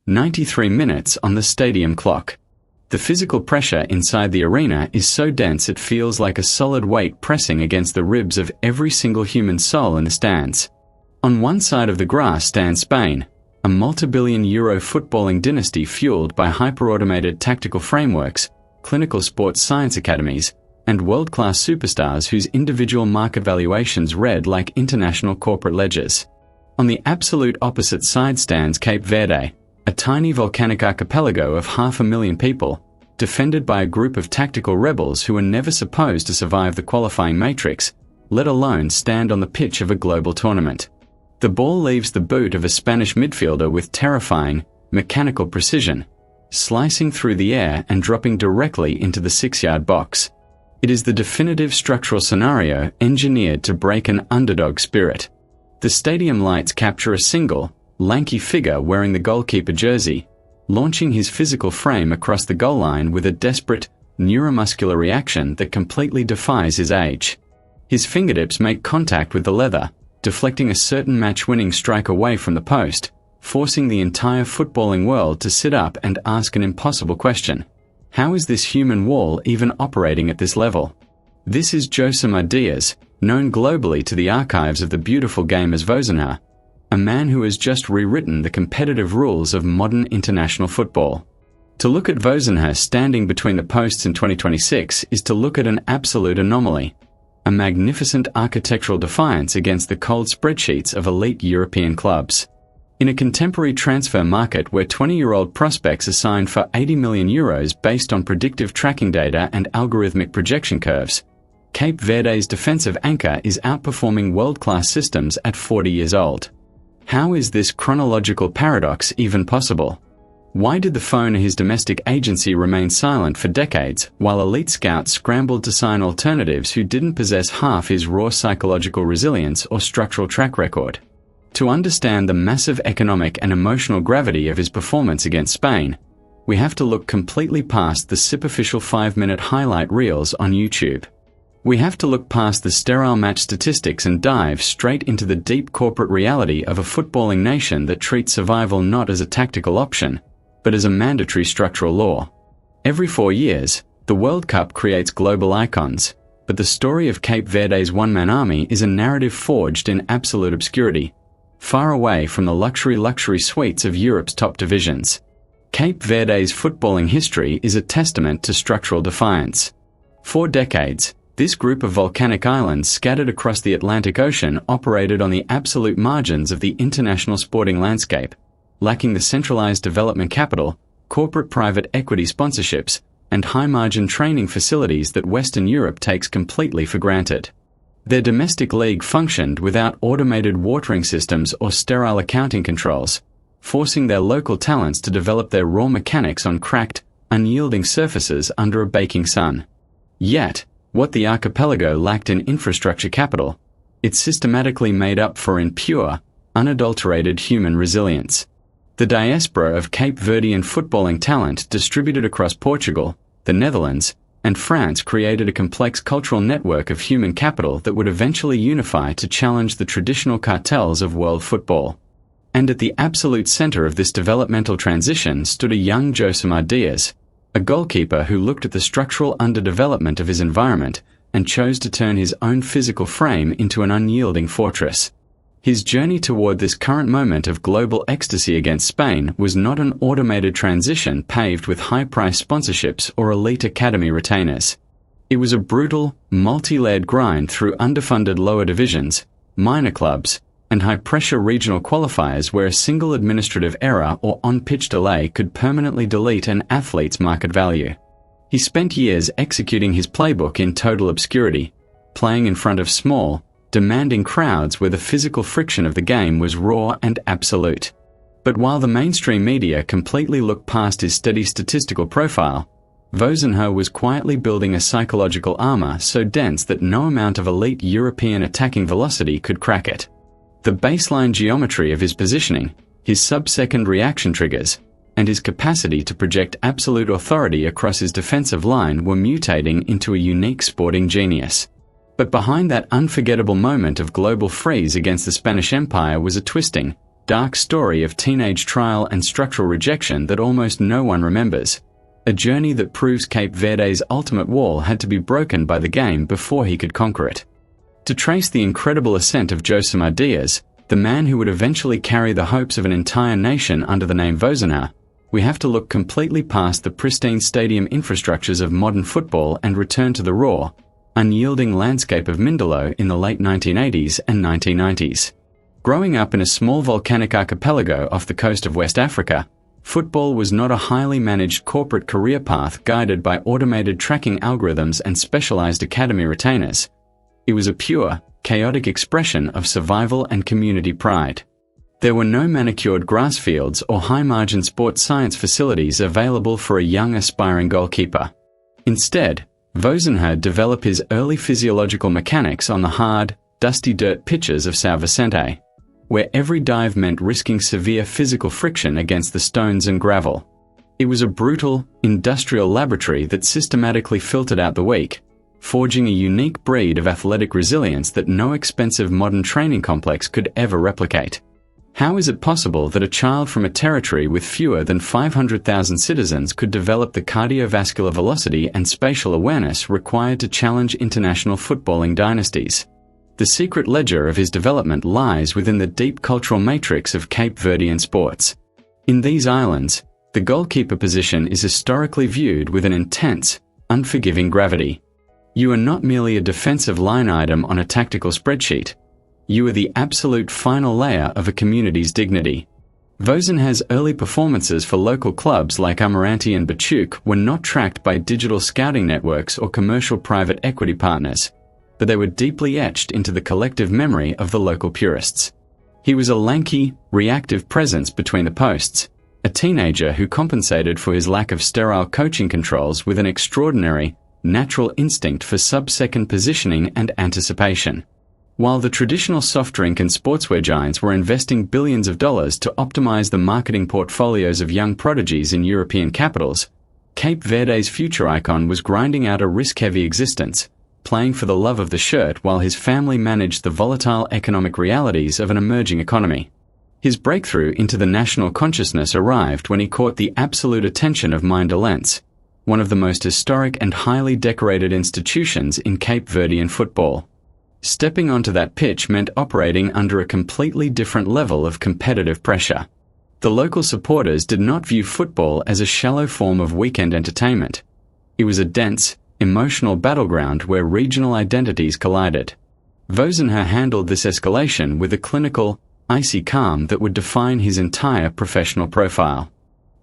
93 minutes on the stadium clock. The physical pressure inside the arena is so dense it feels like a solid weight pressing against the ribs of every single human soul in the stands. On one side of the grass stands Spain, a multi-billion euro footballing dynasty fueled by hyper-automated tactical frameworks, clinical sports science academies, and world-class superstars whose individual market valuations read like international corporate ledgers. On the absolute opposite side stands Cape Verde, a tiny volcanic archipelago of 500,000 people, defended by a group of tactical rebels who were never supposed to survive the qualifying matrix, let alone stand on the pitch of a global tournament. The ball leaves the boot of a Spanish midfielder with terrifying, mechanical precision, slicing through the air and dropping directly into the 6-yard box. It is the definitive structural scenario engineered to break an underdog spirit. The stadium lights capture a single, lanky figure wearing the goalkeeper jersey, launching his physical frame across the goal line with a desperate, neuromuscular reaction that completely defies his age. His fingertips make contact with the leather, deflecting a certain match-winning strike away from the post, forcing the entire footballing world to sit up and ask an impossible question. How is this human wall even operating at this level? This is Josimar Diaz, known globally to the archives of the beautiful game as Vozinha, a man who has just rewritten the competitive rules of modern international football. To look at Vozinha standing between the posts in 2026 is to look at an absolute anomaly, a magnificent architectural defiance against the cold spreadsheets of elite European clubs. In a contemporary transfer market where 20-year-old prospects are signed for €80 million based on predictive tracking data and algorithmic projection curves, Cape Verde's defensive anchor is outperforming world-class systems at 40 years old. How is this chronological paradox even possible? Why did the phone of his domestic agency remain silent for decades while elite scouts scrambled to sign alternatives who didn't possess half his raw psychological resilience or structural track record? To understand the massive economic and emotional gravity of his performance against Spain, we have to look completely past the superficial 5-minute highlight reels on YouTube. We have to look past the sterile match statistics and dive straight into the deep corporate reality of a footballing nation that treats survival not as a tactical option, but as a mandatory structural law. Every 4 years, the World Cup creates global icons, but the story of Cape Verde's one-man army is a narrative forged in absolute obscurity, far away from the luxury suites of Europe's top divisions. Cape Verde's footballing history is a testament to structural defiance. For decades, this group of volcanic islands scattered across the Atlantic Ocean operated on the absolute margins of the international sporting landscape, lacking the centralized development capital, corporate private equity sponsorships, and high-margin training facilities that Western Europe takes completely for granted. Their domestic league functioned without automated watering systems or sterile accounting controls, forcing their local talents to develop their raw mechanics on cracked, unyielding surfaces under a baking sun. Yet, what the archipelago lacked in infrastructure capital, it systematically made up for in pure, unadulterated human resilience. The diaspora of Cape Verdean footballing talent distributed across Portugal, the Netherlands, and France created a complex cultural network of human capital that would eventually unify to challenge the traditional cartels of world football. And at the absolute center of this developmental transition stood a young Josimar Diaz, a goalkeeper who looked at the structural underdevelopment of his environment and chose to turn his own physical frame into an unyielding fortress. His journey toward this current moment of global ecstasy against Spain was not an automated transition paved with high-priced sponsorships or elite academy retainers. It was a brutal, multi-layered grind through underfunded lower divisions, minor clubs, and high-pressure regional qualifiers where a single administrative error or on-pitch delay could permanently delete an athlete's market value. He spent years executing his playbook in total obscurity, playing in front of small, demanding crowds where the physical friction of the game was raw and absolute. But while the mainstream media completely looked past his steady statistical profile, Vozinha was quietly building a psychological armor so dense that no amount of elite European attacking velocity could crack it. The baseline geometry of his positioning, his sub-second reaction triggers, and his capacity to project absolute authority across his defensive line were mutating into a unique sporting genius. But behind that unforgettable moment of global freeze against the Spanish Empire was a twisting, dark story of teenage trial and structural rejection that almost no one remembers. A journey that proves Cape Verde's ultimate wall had to be broken by the game before he could conquer it. To trace the incredible ascent of Josimar Diaz, the man who would eventually carry the hopes of an entire nation under the name Vozinha, we have to look completely past the pristine stadium infrastructures of modern football and return to the raw, unyielding landscape of Mindelo in the late 1980s and 1990s. Growing up in a small volcanic archipelago off the coast of West Africa, football was not a highly managed corporate career path guided by automated tracking algorithms and specialized academy retainers. It was a pure, chaotic expression of survival and community pride. There were no manicured grass fields or high-margin sports science facilities available for a young aspiring goalkeeper. Instead, Vozinha developed his early physiological mechanics on the hard, dusty dirt pitches of São Vicente, where every dive meant risking severe physical friction against the stones and gravel. It was a brutal, industrial laboratory that systematically filtered out the weak, forging a unique breed of athletic resilience that no expensive modern training complex could ever replicate. How is it possible that a child from a territory with fewer than 500,000 citizens could develop the cardiovascular velocity and spatial awareness required to challenge international footballing dynasties? The secret ledger of his development lies within the deep cultural matrix of Cape Verdean sports. In these islands, the goalkeeper position is historically viewed with an intense, unforgiving gravity. You are not merely a defensive line item on a tactical spreadsheet. You are the absolute final layer of a community's dignity. Vozinha's early performances for local clubs like Amarante and Bachuk were not tracked by digital scouting networks or commercial private equity partners, but they were deeply etched into the collective memory of the local purists. He was a lanky, reactive presence between the posts, a teenager who compensated for his lack of sterile coaching controls with an extraordinary, natural instinct for sub-second positioning and anticipation. While the traditional soft drink and sportswear giants were investing billions of dollars to optimize the marketing portfolios of young prodigies in European capitals, Cape Verde's future icon was grinding out a risk-heavy existence, playing for the love of the shirt while his family managed the volatile economic realities of an emerging economy. His breakthrough into the national consciousness arrived when he caught the absolute attention of Mindelense, one of the most historic and highly decorated institutions in Cape Verdean football. Stepping onto that pitch meant operating under a completely different level of competitive pressure. The local supporters did not view football as a shallow form of weekend entertainment. It was a dense, emotional battleground where regional identities collided. Vozinha handled this escalation with a clinical, icy calm that would define his entire professional profile.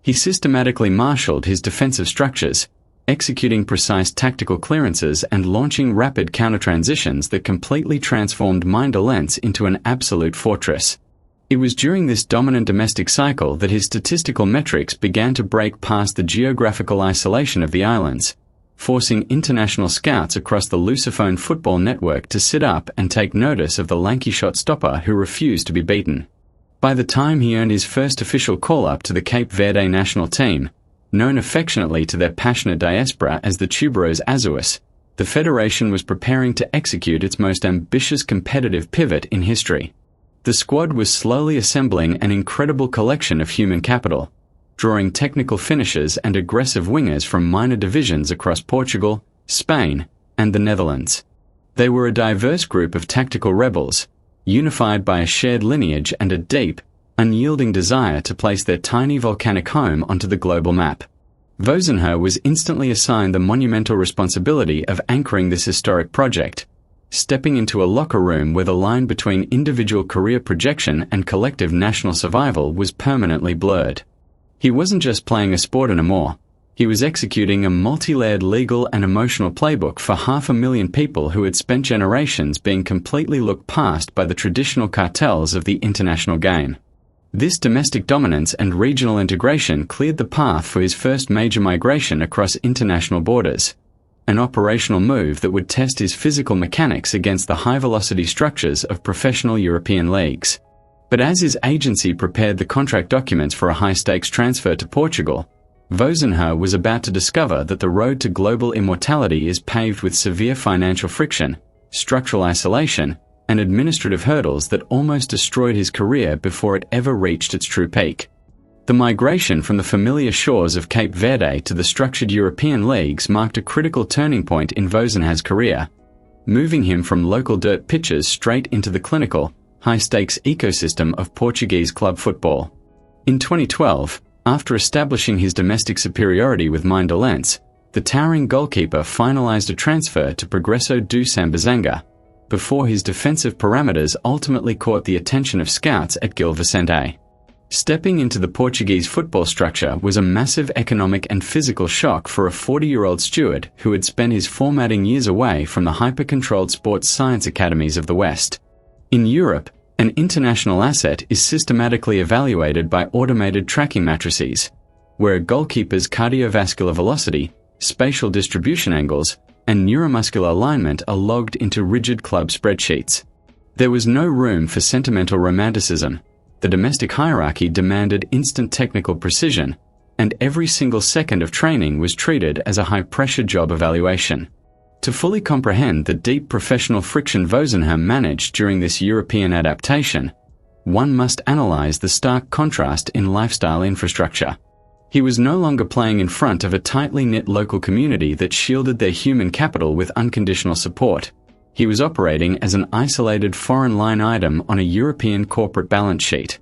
He systematically marshaled his defensive structures, executing precise tactical clearances and launching rapid counter-transitions that completely transformed Mindelense into an absolute fortress. It was during this dominant domestic cycle that his statistical metrics began to break past the geographical isolation of the islands, forcing international scouts across the Lusophone football network to sit up and take notice of the lanky shot stopper who refused to be beaten. By the time he earned his first official call-up to the Cape Verde national team, known affectionately to their passionate diaspora as the Tuberos Azuis, the Federation was preparing to execute its most ambitious competitive pivot in history. The squad was slowly assembling an incredible collection of human capital, drawing technical finishers and aggressive wingers from minor divisions across Portugal, Spain, and the Netherlands. They were a diverse group of tactical rebels, unified by a shared lineage and a deep, unyielding desire to place their tiny volcanic home onto the global map. Vozinha was instantly assigned the monumental responsibility of anchoring this historic project, stepping into a locker room where the line between individual career projection and collective national survival was permanently blurred. He wasn't just playing a sport anymore. He was executing a multi-layered legal and emotional playbook for 500,000 people who had spent generations being completely looked past by the traditional cartels of the international game. This domestic dominance and regional integration cleared the path for his first major migration across international borders, an operational move that would test his physical mechanics against the high-velocity structures of professional European leagues. But as his agency prepared the contract documents for a high-stakes transfer to Portugal, Vozinha was about to discover that the road to global immortality is paved with severe financial friction, structural isolation, and administrative hurdles that almost destroyed his career before it ever reached its true peak. The migration from the familiar shores of Cape Verde to the structured European leagues marked a critical turning point in Vozinha's career, moving him from local dirt pitches straight into the clinical, high-stakes ecosystem of Portuguese club football. In 2012, after establishing his domestic superiority with Mindolence, the towering goalkeeper finalized a transfer to Progresso do Sambizanga, before his defensive parameters ultimately caught the attention of scouts at Gil Vicente. Stepping into the Portuguese football structure was a massive economic and physical shock for a 40-year-old steward who had spent his formatting years away from the hyper-controlled sports science academies of the West. In Europe, an international asset is systematically evaluated by automated tracking matrices, where a goalkeeper's cardiovascular velocity, spatial distribution angles, and neuromuscular alignment are logged into rigid club spreadsheets. There was no room for sentimental romanticism. The domestic hierarchy demanded instant technical precision, and every single second of training was treated as a high-pressure job evaluation. To fully comprehend the deep professional friction Vozinha managed during this European adaptation, one must analyze the stark contrast in lifestyle infrastructure. He was no longer playing in front of a tightly knit local community that shielded their human capital with unconditional support. He was operating as an isolated foreign line item on a European corporate balance sheet.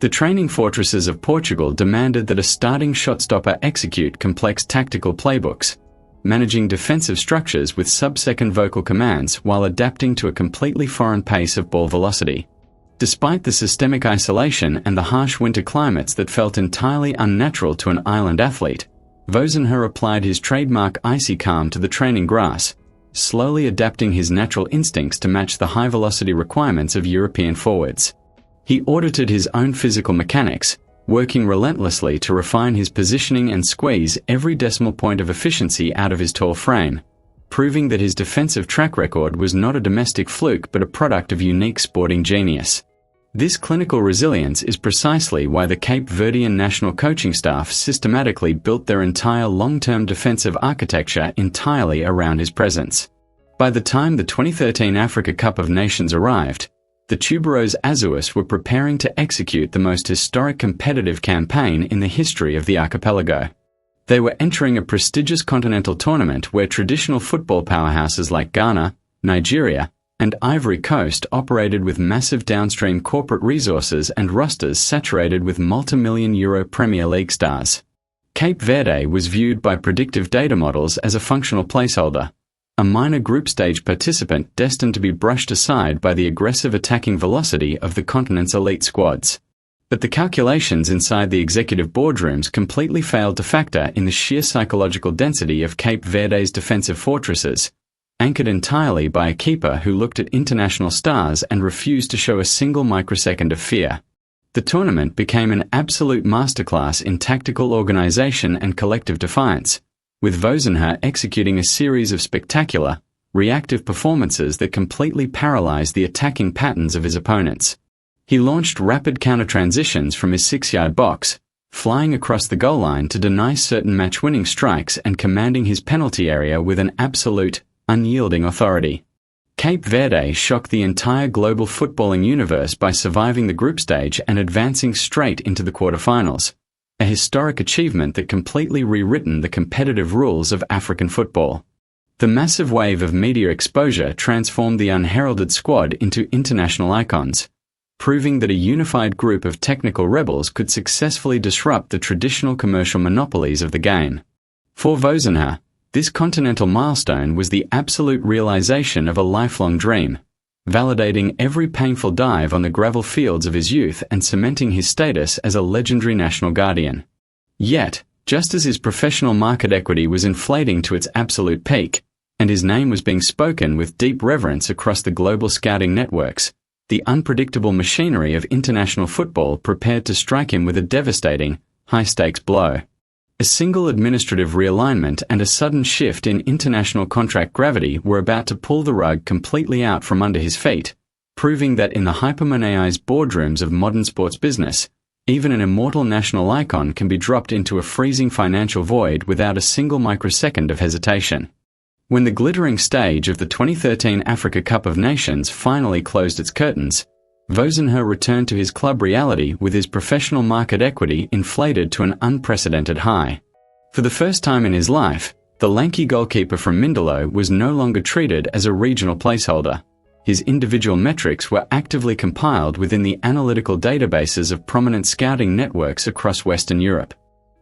The training fortresses of Portugal demanded that a starting shot-stopper execute complex tactical playbooks, managing defensive structures with sub-second vocal commands while adapting to a completely foreign pace of ball velocity. Despite the systemic isolation and the harsh winter climates that felt entirely unnatural to an island athlete, Vozinha applied his trademark icy calm to the training grass, slowly adapting his natural instincts to match the high-velocity requirements of European forwards. He audited his own physical mechanics, working relentlessly to refine his positioning and squeeze every decimal point of efficiency out of his tall frame, proving that his defensive track record was not a domestic fluke but a product of unique sporting genius. This clinical resilience is precisely why the Cape Verdean national coaching staff systematically built their entire long-term defensive architecture entirely around his presence. By the time the 2013 Africa Cup of Nations arrived, the Tuberos Azuis were preparing to execute the most historic competitive campaign in the history of the archipelago. They were entering a prestigious continental tournament where traditional football powerhouses like Ghana, Nigeria, and Ivory Coast operated with massive downstream corporate resources and rosters saturated with multi-million euro Premier League stars. Cape Verde was viewed by predictive data models as a functional placeholder, a minor group stage participant destined to be brushed aside by the aggressive attacking velocity of the continent's elite squads. But the calculations inside the executive boardrooms completely failed to factor in the sheer psychological density of Cape Verde's defensive fortresses, anchored entirely by a keeper who looked at international stars and refused to show a single microsecond of fear. The tournament became an absolute masterclass in tactical organization and collective defiance, with Vozinha executing a series of spectacular, reactive performances that completely paralyzed the attacking patterns of his opponents. He launched rapid counter-transitions from his 6-yard box, flying across the goal line to deny certain match-winning strikes and commanding his penalty area with an absolute, unyielding authority. Cape Verde shocked the entire global footballing universe by surviving the group stage and advancing straight into the quarterfinals, a historic achievement that completely rewritten the competitive rules of African football. The massive wave of media exposure transformed the unheralded squad into international icons, proving that a unified group of technical rebels could successfully disrupt the traditional commercial monopolies of the game. For Vozinha, this continental milestone was the absolute realization of a lifelong dream, validating every painful dive on the gravel fields of his youth and cementing his status as a legendary national guardian. Yet, just as his professional market equity was inflating to its absolute peak, and his name was being spoken with deep reverence across the global scouting networks, the unpredictable machinery of international football prepared to strike him with a devastating, high-stakes blow. A single administrative realignment and a sudden shift in international contract gravity were about to pull the rug completely out from under his feet, proving that in the hypermoneized boardrooms of modern sports business, even an immortal national icon can be dropped into a freezing financial void without a single microsecond of hesitation. When the glittering stage of the 2013 Africa Cup of Nations finally closed its curtains, Vozinha returned to his club reality with his professional market equity inflated to an unprecedented high. For the first time in his life, the lanky goalkeeper from Mindelo was no longer treated as a regional placeholder. His individual metrics were actively compiled within the analytical databases of prominent scouting networks across Western Europe.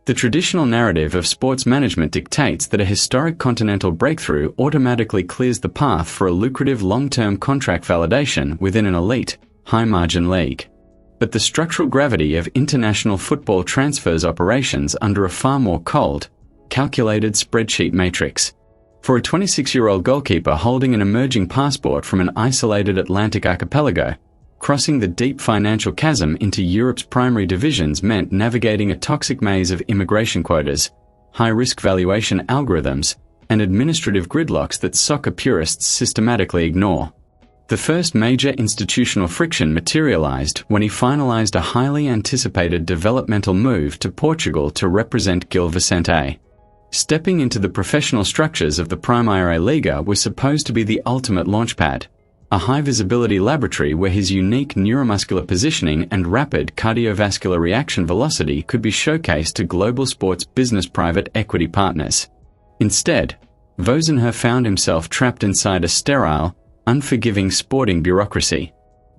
The traditional narrative of sports management dictates that a historic continental breakthrough automatically clears the path for a lucrative long-term contract validation within an elite, high-margin league. But the structural gravity of international football transfers operations under a far more cold, calculated spreadsheet matrix. For a 26-year-old goalkeeper holding an emerging passport from an isolated Atlantic archipelago, crossing the deep financial chasm into Europe's primary divisions meant navigating a toxic maze of immigration quotas, high-risk valuation algorithms, and administrative gridlocks that soccer purists systematically ignore. The first major institutional friction materialized when he finalized a highly anticipated developmental move to Portugal to represent Gil Vicente. Stepping into the professional structures of the Primeira Liga was supposed to be the ultimate launchpad, a high-visibility laboratory where his unique neuromuscular positioning and rapid cardiovascular reaction velocity could be showcased to global sports business private equity partners. Instead, Vozinha found himself trapped inside a sterile, unforgiving sporting bureaucracy.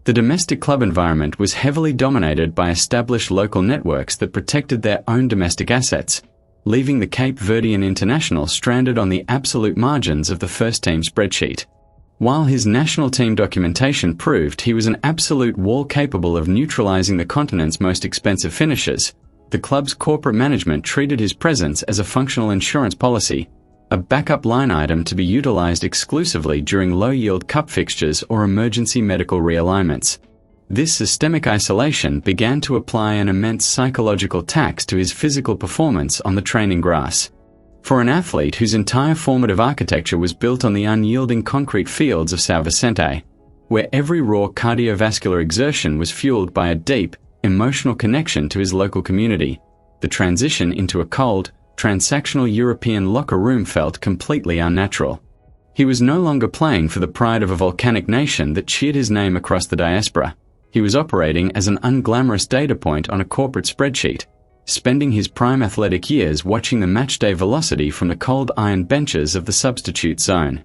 The domestic club environment was heavily dominated by established local networks that protected their own domestic assets, leaving the Cape Verdean international stranded on the absolute margins of the first-team spreadsheet. While his national team documentation proved he was an absolute wall capable of neutralizing the continent's most expensive finishers, the club's corporate management treated his presence as a functional insurance policy, a backup line item to be utilized exclusively during low-yield cup fixtures or emergency medical realignments. This systemic isolation began to apply an immense psychological tax to his physical performance on the training grass. For an athlete whose entire formative architecture was built on the unyielding concrete fields of São Vicente, where every raw cardiovascular exertion was fueled by a deep, emotional connection to his local community, the transition into a cold, transactional European locker room felt completely unnatural. He was no longer playing for the pride of a volcanic nation that cheered his name across the diaspora. He was operating as an unglamorous data point on a corporate spreadsheet, spending his prime athletic years watching the matchday velocity from the cold iron benches of the substitute zone.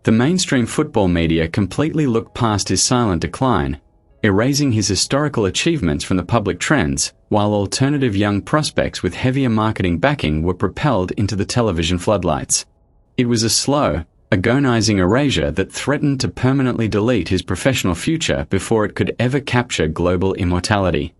The mainstream football media completely looked past his silent decline, erasing his historical achievements from the public trends, while alternative young prospects with heavier marketing backing were propelled into the television floodlights. It was a slow, agonizing erasure that threatened to permanently delete his professional future before it could ever capture global immortality.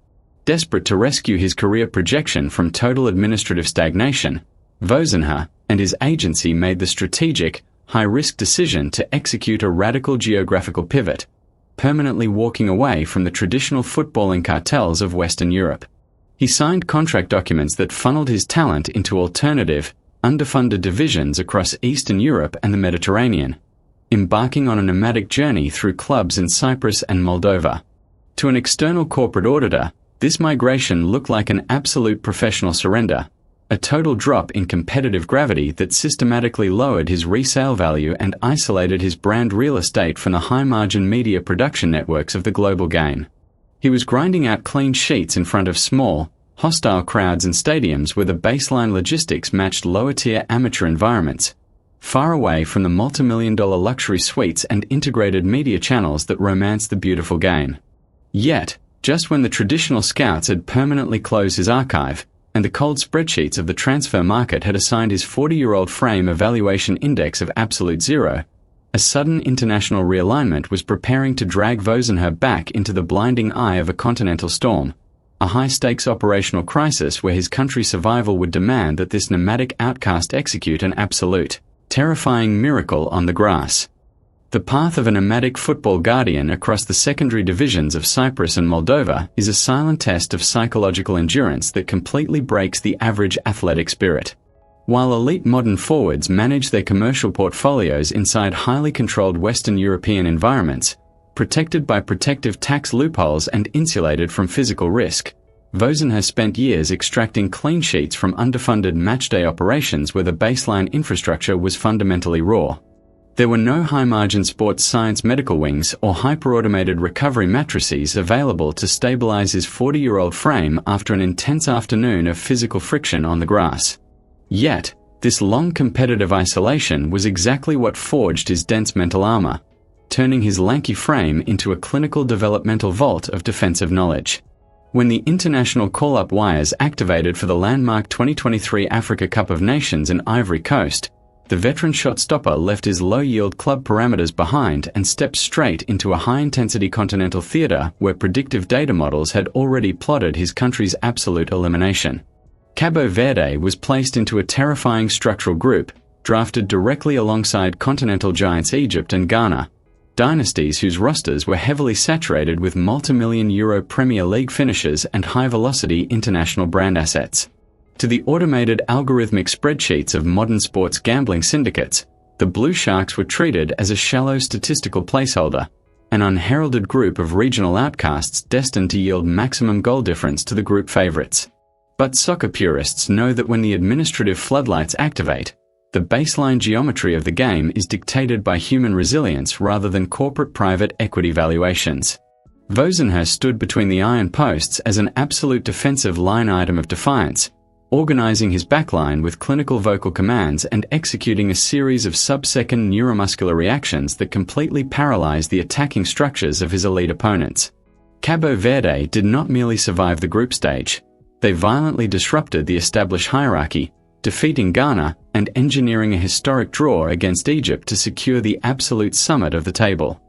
Desperate to rescue his career projection from total administrative stagnation, Vozinha and his agency made the strategic, high-risk decision to execute a radical geographical pivot, permanently walking away from the traditional footballing cartels of Western Europe. He signed contract documents that funneled his talent into alternative, underfunded divisions across Eastern Europe and the Mediterranean, embarking on a nomadic journey through clubs in Cyprus and Moldova. To an external corporate auditor, this migration looked like an absolute professional surrender, a total drop in competitive gravity that systematically lowered his resale value and isolated his brand real estate from the high-margin media production networks of the global game. He was grinding out clean sheets in front of small, hostile crowds in stadiums where the baseline logistics matched lower-tier amateur environments, far away from the multi-million-dollar luxury suites and integrated media channels that romance the beautiful game. Yet, just when the traditional scouts had permanently closed his archive, and the cold spreadsheets of the transfer market had assigned his 40-year-old frame a valuation index of absolute zero, a sudden international realignment was preparing to drag Vozinha back into the blinding eye of a continental storm, a high-stakes operational crisis where his country's survival would demand that this nomadic outcast execute an absolute, terrifying miracle on the grass. The path of a nomadic football guardian across the secondary divisions of Cyprus and Moldova is a silent test of psychological endurance that completely breaks the average athletic spirit. While elite modern forwards manage their commercial portfolios inside highly controlled Western European environments, protected by protective tax loopholes and insulated from physical risk, Vozinha spent years extracting clean sheets from underfunded matchday operations where the baseline infrastructure was fundamentally raw. There were no high-margin sports science medical wings or hyper-automated recovery matrices available to stabilize his 40-year-old frame after an intense afternoon of physical friction on the grass. Yet, this long competitive isolation was exactly what forged his dense mental armor, turning his lanky frame into a clinical developmental vault of defensive knowledge. When the international call-up wires activated for the landmark 2023 Africa Cup of Nations in Ivory Coast, the veteran shot stopper left his low-yield club parameters behind and stepped straight into a high-intensity continental theater where predictive data models had already plotted his country's absolute elimination. Cabo Verde was placed into a terrifying structural group, drafted directly alongside continental giants Egypt and Ghana, dynasties whose rosters were heavily saturated with multi-million euro Premier League finishers and high-velocity international brand assets. To the automated algorithmic spreadsheets of modern sports gambling syndicates, the Blue Sharks were treated as a shallow statistical placeholder, an unheralded group of regional outcasts destined to yield maximum goal difference to the group favorites. But soccer purists know that when the administrative floodlights activate, the baseline geometry of the game is dictated by human resilience rather than corporate private equity valuations. Vozinha stood between the iron posts as an absolute defensive line item of defiance, organizing his backline with clinical vocal commands and executing a series of sub-second neuromuscular reactions that completely paralyzed the attacking structures of his elite opponents. Cabo Verde did not merely survive the group stage. They violently disrupted the established hierarchy, defeating Ghana and engineering a historic draw against Egypt to secure the absolute summit of the table.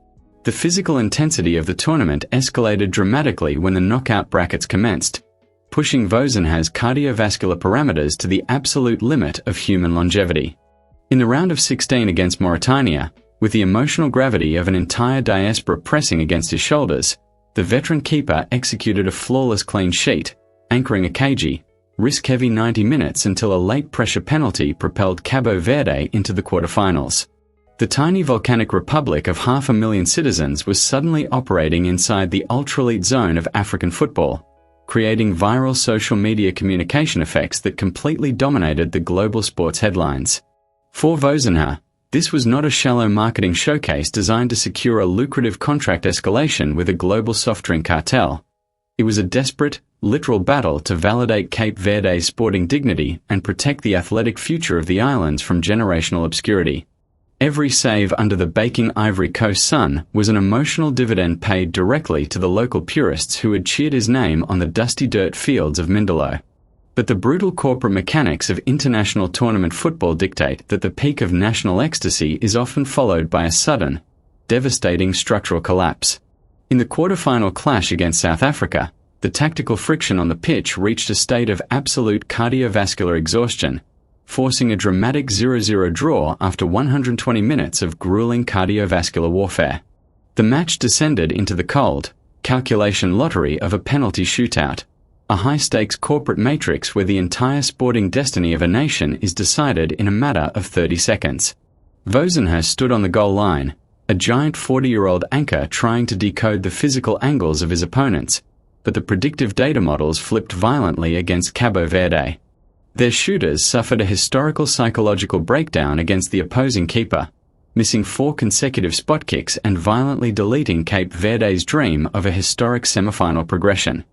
The physical intensity of the tournament escalated dramatically when the knockout brackets commenced, pushing Vozinha's cardiovascular parameters to the absolute limit of human longevity. In the round of 16 against Mauritania, with the emotional gravity of an entire diaspora pressing against his shoulders, the veteran keeper executed a flawless clean sheet, anchoring a cagey, risk-heavy 90 minutes until a late-pressure penalty propelled Cabo Verde into the quarterfinals. The tiny volcanic republic of 500,000 citizens was suddenly operating inside the ultra-elite zone of African football, creating viral social media communication effects that completely dominated the global sports headlines. For Vozinha, this was not a shallow marketing showcase designed to secure a lucrative contract escalation with a global soft drink cartel. It was a desperate, literal battle to validate Cape Verde's sporting dignity and protect the athletic future of the islands from generational obscurity. Every save under the baking Ivory Coast sun was an emotional dividend paid directly to the local purists who had cheered his name on the dusty dirt fields of Mindelo. But the brutal corporate mechanics of international tournament football dictate that the peak of national ecstasy is often followed by a sudden, devastating structural collapse. In the quarter-final clash against South Africa, the tactical friction on the pitch reached a state of absolute cardiovascular exhaustion, forcing a dramatic 0-0 draw after 120 minutes of grueling cardiovascular warfare. The match descended into the cold, calculation lottery of a penalty shootout, a high-stakes corporate matrix where the entire sporting destiny of a nation is decided in a matter of 30 seconds. Vozinha stood on the goal line, a giant 40-year-old anchor trying to decode the physical angles of his opponents, but the predictive data models flipped violently against Cabo Verde. Their shooters suffered a historical psychological breakdown against the opposing keeper, missing 4 consecutive spot kicks and violently deleting Cape Verde's dream of a historic semi-final progression.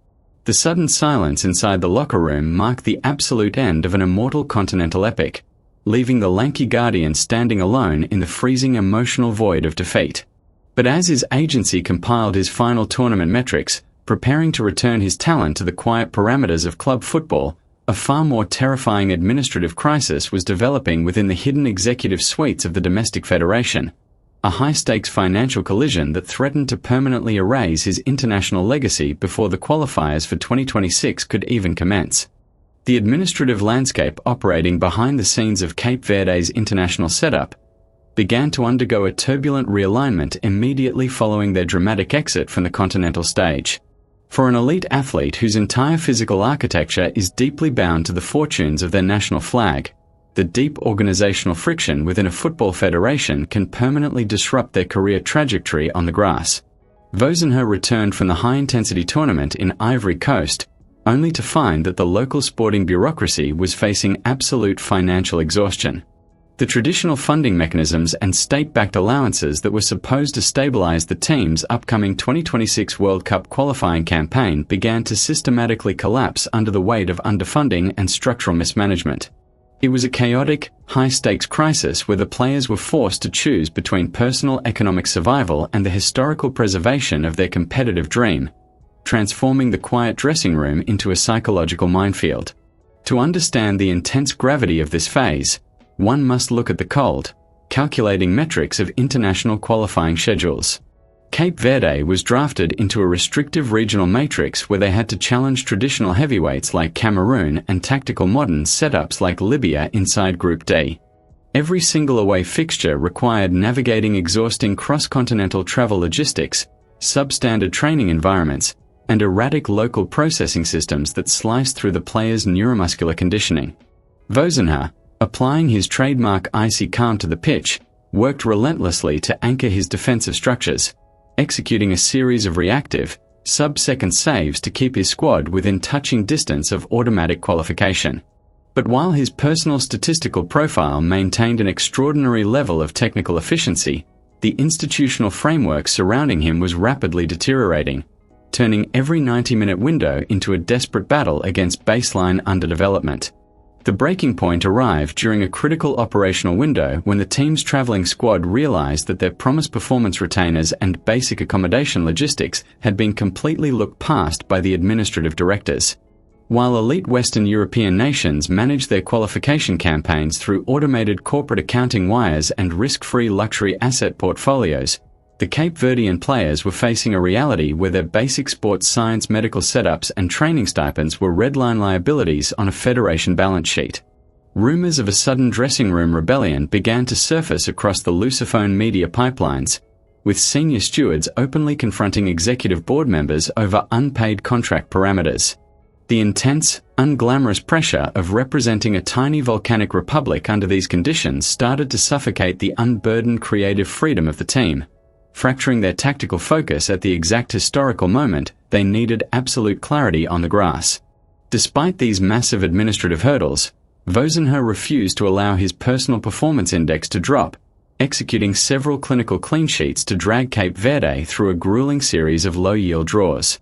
The sudden silence inside the locker room marked the absolute end of an immortal continental epic, leaving the lanky guardian standing alone in the freezing emotional void of defeat. But as his agency compiled his final tournament metrics, preparing to return his talent to the quiet parameters of club football, a far more terrifying administrative crisis was developing within the hidden executive suites of the domestic federation, a high-stakes financial collision that threatened to permanently erase his international legacy before the qualifiers for 2026 could even commence. The administrative landscape operating behind the scenes of Cape Verde's international setup began to undergo a turbulent realignment immediately following their dramatic exit from the continental stage. For an elite athlete whose entire physical architecture is deeply bound to the fortunes of their national flag, the deep organizational friction within a football federation can permanently disrupt their career trajectory on the grass. Vozinha returned from the high-intensity tournament in Ivory Coast, only to find that the local sporting bureaucracy was facing absolute financial exhaustion. The traditional funding mechanisms and state-backed allowances that were supposed to stabilize the team's upcoming 2026 World Cup qualifying campaign began to systematically collapse under the weight of underfunding and structural mismanagement. It was a chaotic, high-stakes crisis where the players were forced to choose between personal economic survival and the historical preservation of their competitive dream, transforming the quiet dressing room into a psychological minefield. To understand the intense gravity of this phase, one must look at the cold, calculating metrics of international qualifying schedules. Cape Verde was drafted into a restrictive regional matrix where they had to challenge traditional heavyweights like Cameroon and tactical modern setups like Libya inside Group D. Every single away fixture required navigating exhausting cross-continental travel logistics, substandard training environments, and erratic local processing systems that sliced through the players' neuromuscular conditioning. Vozinha, applying his trademark icy calm to the pitch, worked relentlessly to anchor his defensive structures, executing a series of reactive, sub-second saves to keep his squad within touching distance of automatic qualification. But while his personal statistical profile maintained an extraordinary level of technical efficiency, the institutional framework surrounding him was rapidly deteriorating, turning every 90-minute window into a desperate battle against baseline underdevelopment. The breaking point arrived during a critical operational window when the team's traveling squad realized that their promised performance retainers and basic accommodation logistics had been completely looked past by the administrative directors. While elite Western European nations managed their qualification campaigns through automated corporate accounting wires and risk-free luxury asset portfolios, the Cape Verdean players were facing a reality where their basic sports science medical setups and training stipends were redline liabilities on a federation balance sheet. Rumors of a sudden dressing room rebellion began to surface across the Lusophone media pipelines, with senior stewards openly confronting executive board members over unpaid contract parameters. The intense, unglamorous pressure of representing a tiny volcanic republic under these conditions started to suffocate the unburdened creative freedom of the team, fracturing their tactical focus at the exact historical moment they needed absolute clarity on the grass. Despite these massive administrative hurdles, Vozinha refused to allow his personal performance index to drop, executing several clinical clean sheets to drag Cape Verde through a grueling series of low-yield draws.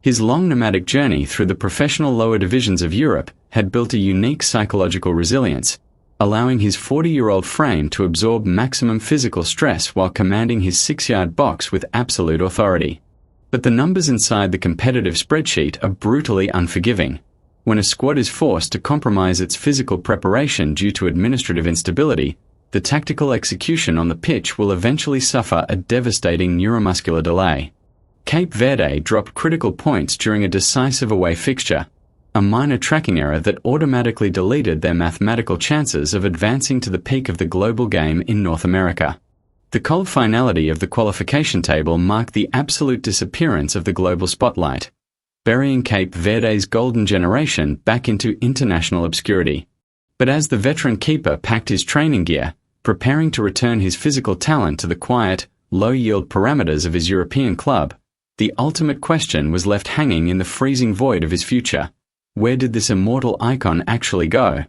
His long nomadic journey through the professional lower divisions of Europe had built a unique psychological resilience, allowing his 40-year-old frame to absorb maximum physical stress while commanding his 6-yard box with absolute authority. But the numbers inside the competitive spreadsheet are brutally unforgiving. When a squad is forced to compromise its physical preparation due to administrative instability, the tactical execution on the pitch will eventually suffer a devastating neuromuscular delay. Cape Verde dropped critical points during a decisive away fixture, a minor tracking error that automatically deleted their mathematical chances of advancing to the peak of the global game in North America. The cold finality of the qualification table marked the absolute disappearance of the global spotlight, burying Cape Verde's golden generation back into international obscurity. But as the veteran keeper packed his training gear, preparing to return his physical talent to the quiet, low-yield parameters of his European club, the ultimate question was left hanging in the freezing void of his future. Where did this immortal icon actually go?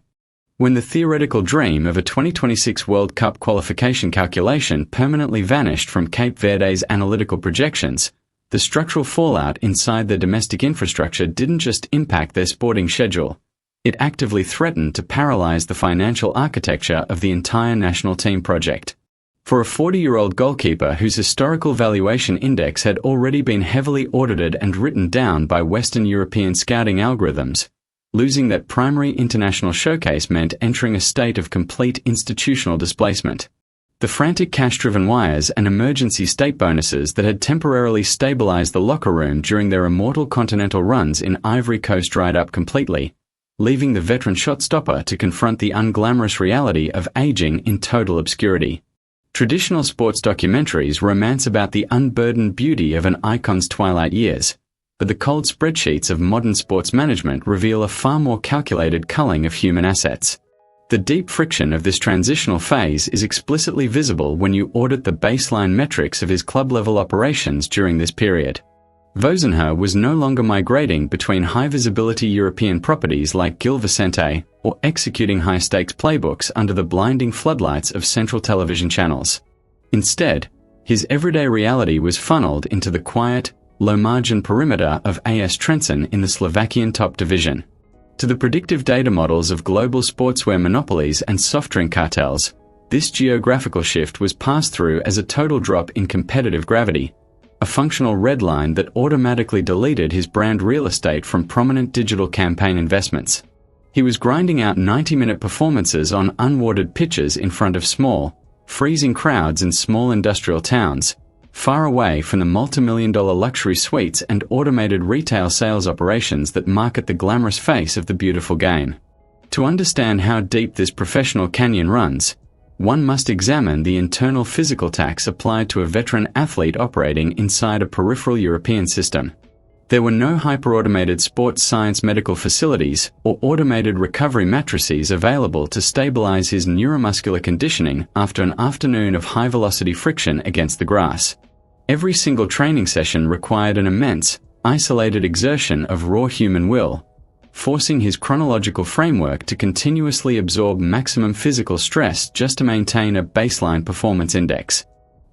When the theoretical dream of a 2026 World Cup qualification calculation permanently vanished from Cape Verde's analytical projections, the structural fallout inside their domestic infrastructure didn't just impact their sporting schedule. It actively threatened to paralyze the financial architecture of the entire national team project. For a 40-year-old goalkeeper whose historical valuation index had already been heavily audited and written down by Western European scouting algorithms, losing that primary international showcase meant entering a state of complete institutional displacement. The frantic cash-driven wires and emergency state bonuses that had temporarily stabilized the locker room during their immortal continental runs in Ivory Coast dried up completely, leaving the veteran shot-stopper to confront the unglamorous reality of aging in total obscurity. Traditional sports documentaries romance about the unburdened beauty of an icon's twilight years, but the cold spreadsheets of modern sports management reveal a far more calculated culling of human assets. The deep friction of this transitional phase is explicitly visible when you audit the baseline metrics of his club-level operations during this period. Vozinha was no longer migrating between high-visibility European properties like Gil Vicente or executing high-stakes playbooks under the blinding floodlights of central television channels. Instead, his everyday reality was funneled into the quiet, low-margin perimeter of AS Trenčín in the Slovakian top division. To the predictive data models of global sportswear monopolies and soft drink cartels, this geographical shift was passed through as a total drop in competitive gravity, a functional red line that automatically deleted his brand real estate from prominent digital campaign investments. He was grinding out 90-minute performances on unwatered pitches in front of small, freezing crowds in small industrial towns, far away from the multi-million-dollar luxury suites and automated retail sales operations that market the glamorous face of the beautiful game. To understand how deep this professional canyon runs, one must examine the internal physical tax applied to a veteran athlete operating inside a peripheral European system. There were no hyper-automated sports science medical facilities or automated recovery matrices available to stabilize his neuromuscular conditioning after an afternoon of high-velocity friction against the grass. Every single training session required an immense, isolated exertion of raw human will, forcing his chronological framework to continuously absorb maximum physical stress just to maintain a baseline performance index.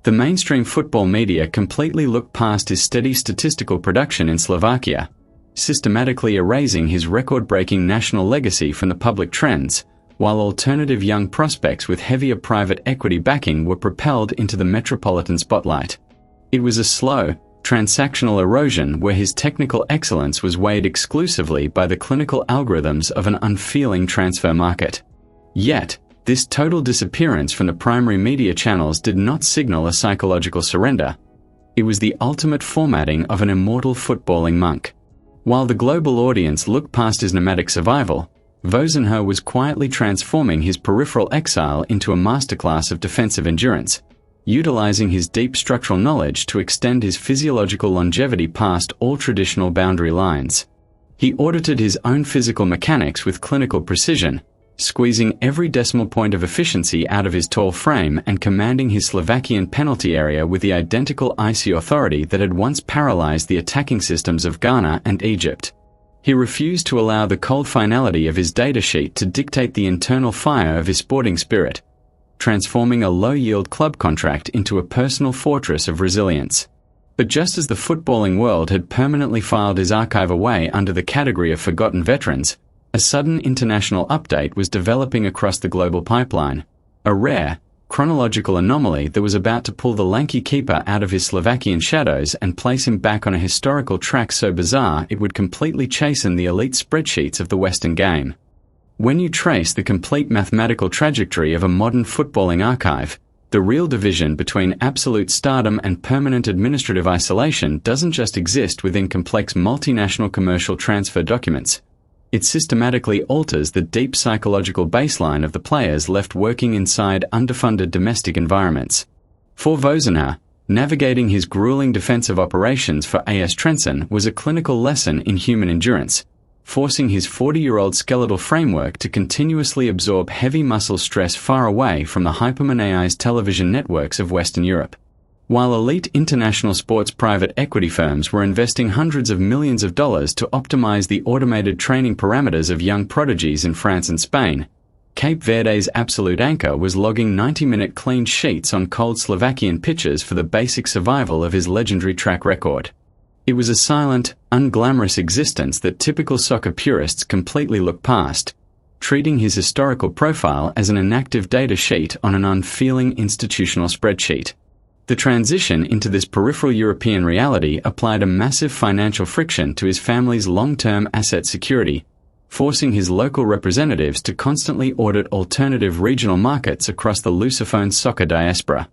The mainstream football media completely looked past his steady statistical production in Slovakia, systematically erasing his record-breaking national legacy from the public trends, while alternative young prospects with heavier private equity backing were propelled into the metropolitan spotlight. It was a slow, transactional erosion where his technical excellence was weighed exclusively by the clinical algorithms of an unfeeling transfer market. Yet, this total disappearance from the primary media channels did not signal a psychological surrender. It was the ultimate formatting of an immortal footballing monk. While the global audience looked past his nomadic survival, Vozinha was quietly transforming his peripheral exile into a masterclass of defensive endurance, utilizing his deep structural knowledge to extend his physiological longevity past all traditional boundary lines. He audited his own physical mechanics with clinical precision, squeezing every decimal point of efficiency out of his tall frame and commanding his Slovakian penalty area with the identical icy authority that had once paralyzed the attacking systems of Ghana and Egypt. He refused to allow the cold finality of his datasheet to dictate the internal fire of his sporting spirit, transforming a low-yield club contract into a personal fortress of resilience. But just as the footballing world had permanently filed his archive away under the category of forgotten veterans, a sudden international update was developing across the global pipeline, a rare, chronological anomaly that was about to pull the lanky keeper out of his Slovakian shadows and place him back on a historical track so bizarre it would completely chasten the elite spreadsheets of the Western game. When you trace the complete mathematical trajectory of a modern footballing archive, the real division between absolute stardom and permanent administrative isolation doesn't just exist within complex multinational commercial transfer documents. It systematically alters the deep psychological baseline of the players left working inside underfunded domestic environments. For Vozinha, navigating his grueling defensive operations for AS Trenčín was a clinical lesson in human endurance, forcing his 40-year-old skeletal framework to continuously absorb heavy muscle stress far away from the hypermoneized television networks of Western Europe. While elite international sports private equity firms were investing hundreds of millions of dollars to optimize the automated training parameters of young prodigies in France and Spain, Cape Verde's absolute anchor was logging 90-minute clean sheets on cold Slovakian pitches for the basic survival of his legendary track record. It was a silent, unglamorous existence that typical soccer purists completely look past, treating his historical profile as an inactive data sheet on an unfeeling institutional spreadsheet. The transition into this peripheral European reality applied a massive financial friction to his family's long-term asset security, forcing his local representatives to constantly audit alternative regional markets across the Lusophone soccer diaspora.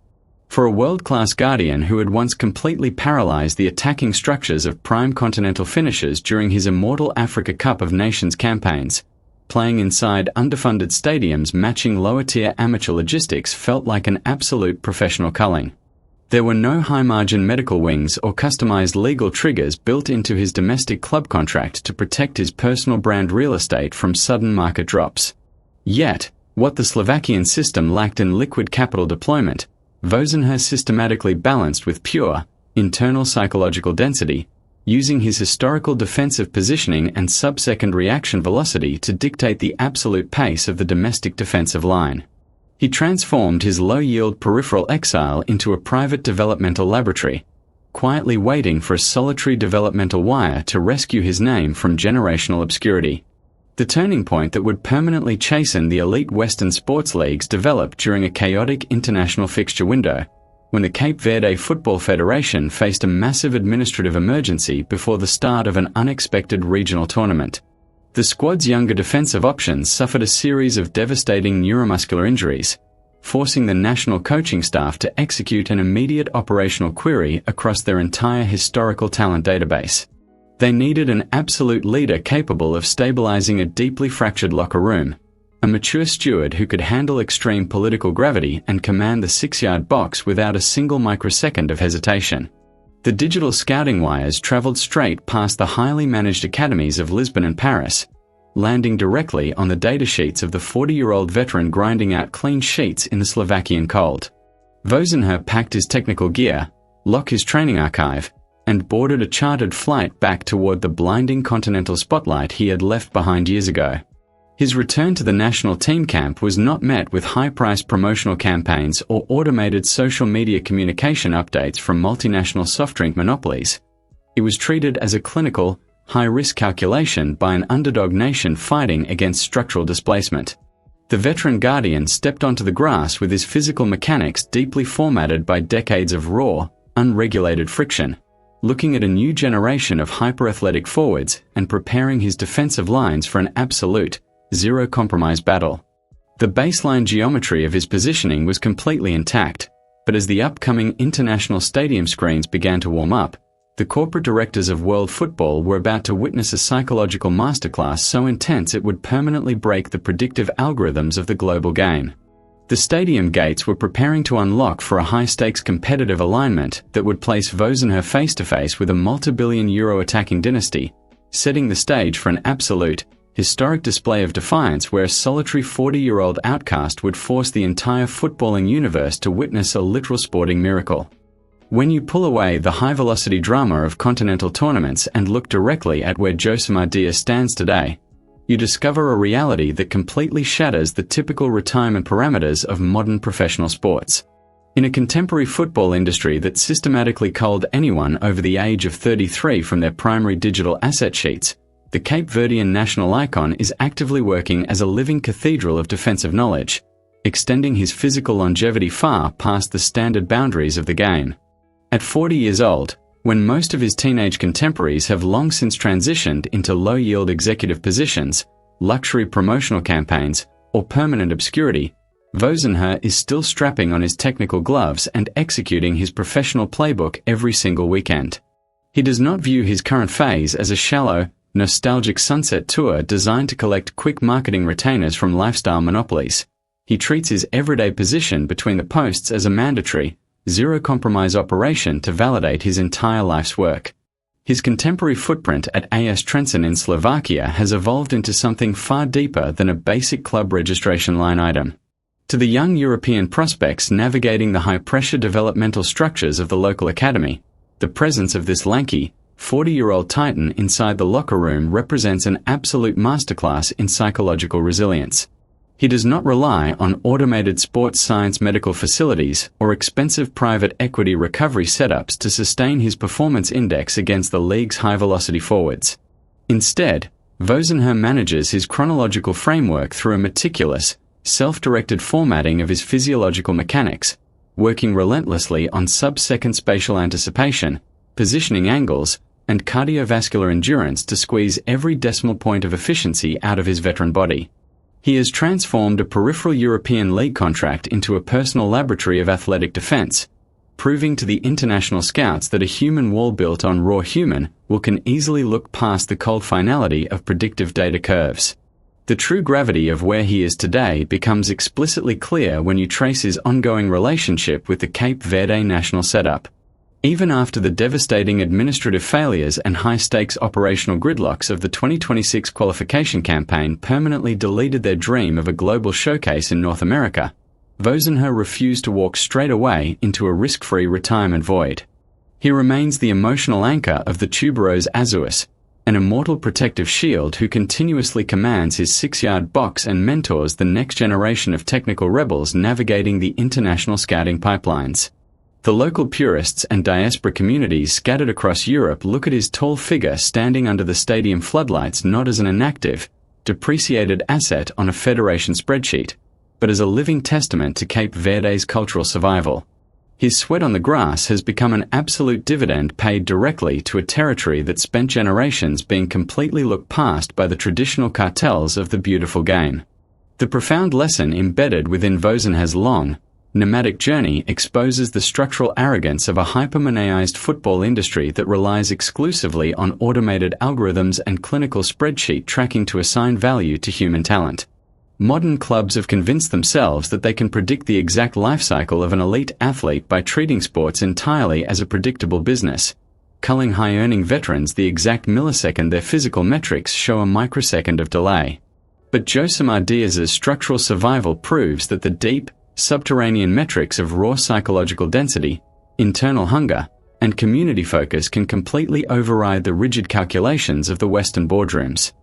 For a world-class guardian who had once completely paralyzed the attacking structures of prime continental finishers during his immortal Africa Cup of Nations campaigns, playing inside underfunded stadiums matching lower-tier amateur logistics felt like an absolute professional culling. There were no high-margin medical wings or customized legal triggers built into his domestic club contract to protect his personal brand real estate from sudden market drops. Yet, what the Slovakian system lacked in liquid capital deployment, Vozinha systematically balanced with pure, internal psychological density, using his historical defensive positioning and sub-second reaction velocity to dictate the absolute pace of the domestic defensive line. He transformed his low-yield peripheral exile into a private developmental laboratory, quietly waiting for a solitary developmental wire to rescue his name from generational obscurity. The turning point that would permanently chasten the elite Western sports leagues developed during a chaotic international fixture window, when the Cape Verde Football Federation faced a massive administrative emergency before the start of an unexpected regional tournament. The squad's younger defensive options suffered a series of devastating neuromuscular injuries, forcing the national coaching staff to execute an immediate operational query across their entire historical talent database. They needed an absolute leader capable of stabilizing a deeply fractured locker room, a mature steward who could handle extreme political gravity and command the 6-yard box without a single microsecond of hesitation. The digital scouting wires traveled straight past the highly managed academies of Lisbon and Paris, landing directly on the datasheets of the 40-year-old veteran grinding out clean sheets in the Slovakian cold. Vozinha packed his technical gear, locked his training archive, and boarded a chartered flight back toward the blinding continental spotlight he had left behind years ago. His return to the national team camp was not met with high-priced promotional campaigns or automated social media communication updates from multinational soft drink monopolies. It was treated as a clinical, high-risk calculation by an underdog nation fighting against structural displacement. The veteran guardian stepped onto the grass with his physical mechanics deeply formatted by decades of raw, unregulated friction, looking at a new generation of hyper-athletic forwards and preparing his defensive lines for an absolute, zero-compromise battle. The baseline geometry of his positioning was completely intact, but as the upcoming international stadium screens began to warm up, the corporate directors of world football were about to witness a psychological masterclass so intense it would permanently break the predictive algorithms of the global game. The stadium gates were preparing to unlock for a high-stakes competitive alignment that would place Vozinha face-to-face with a multi-billion euro attacking dynasty, setting the stage for an absolute, historic display of defiance where a solitary 40-year-old outcast would force the entire footballing universe to witness a literal sporting miracle. When you pull away the high-velocity drama of continental tournaments and look directly at where Josimar Diaz stands today, you discover a reality that completely shatters the typical retirement parameters of modern professional sports. In a contemporary football industry that systematically culled anyone over the age of 33 from their primary digital asset sheets, the Cape Verdean national icon is actively working as a living cathedral of defensive knowledge, extending his physical longevity far past the standard boundaries of the game. At 40 years old, when most of his teenage contemporaries have long since transitioned into low-yield executive positions, luxury promotional campaigns, or permanent obscurity, Vozinha is still strapping on his technical gloves and executing his professional playbook every single weekend. He does not view his current phase as a shallow, nostalgic sunset tour designed to collect quick marketing retainers from lifestyle monopolies. He treats his everyday position between the posts as a mandatory, zero-compromise operation to validate his entire life's work. His contemporary footprint at AS Trenčín in Slovakia has evolved into something far deeper than a basic club registration line item. To the young European prospects navigating the high-pressure developmental structures of the local academy, the presence of this lanky, 40-year-old titan inside the locker room represents an absolute masterclass in psychological resilience. He does not rely on automated sports science medical facilities or expensive private equity recovery setups to sustain his performance index against the league's high-velocity forwards. Instead, Vozinha manages his chronological framework through a meticulous, self-directed formatting of his physiological mechanics, working relentlessly on sub-second spatial anticipation, positioning angles, and cardiovascular endurance to squeeze every decimal point of efficiency out of his veteran body. He has transformed a peripheral European league contract into a personal laboratory of athletic defense, proving to the international scouts that a human wall built on raw human can easily look past the cold finality of predictive data curves. The true gravity of where he is today becomes explicitly clear when you trace his ongoing relationship with the Cape Verde national setup. Even after the devastating administrative failures and high-stakes operational gridlocks of the 2026 qualification campaign permanently deleted their dream of a global showcase in North America, Vozinha refused to walk straight away into a risk-free retirement void. He remains the emotional anchor of the tuberose azuis, an immortal protective shield who continuously commands his 6-yard box and mentors the next generation of technical rebels navigating the international scouting pipelines. The local purists and diaspora communities scattered across Europe look at his tall figure standing under the stadium floodlights not as an inactive, depreciated asset on a federation spreadsheet, but as a living testament to Cape Verde's cultural survival. His sweat on the grass has become an absolute dividend paid directly to a territory that spent generations being completely looked past by the traditional cartels of the beautiful game. The profound lesson embedded within Vozinha's long, nomadic journey exposes the structural arrogance of a hyper-moneized football industry that relies exclusively on automated algorithms and clinical spreadsheet tracking to assign value to human talent. Modern clubs have convinced themselves that they can predict the exact life cycle of an elite athlete by treating sports entirely as a predictable business, culling high-earning veterans the exact millisecond their physical metrics show a microsecond of delay. But Josimar Diaz's structural survival proves that the deep, subterranean metrics of raw psychological density, internal hunger, and community focus can completely override the rigid calculations of the Western boardrooms.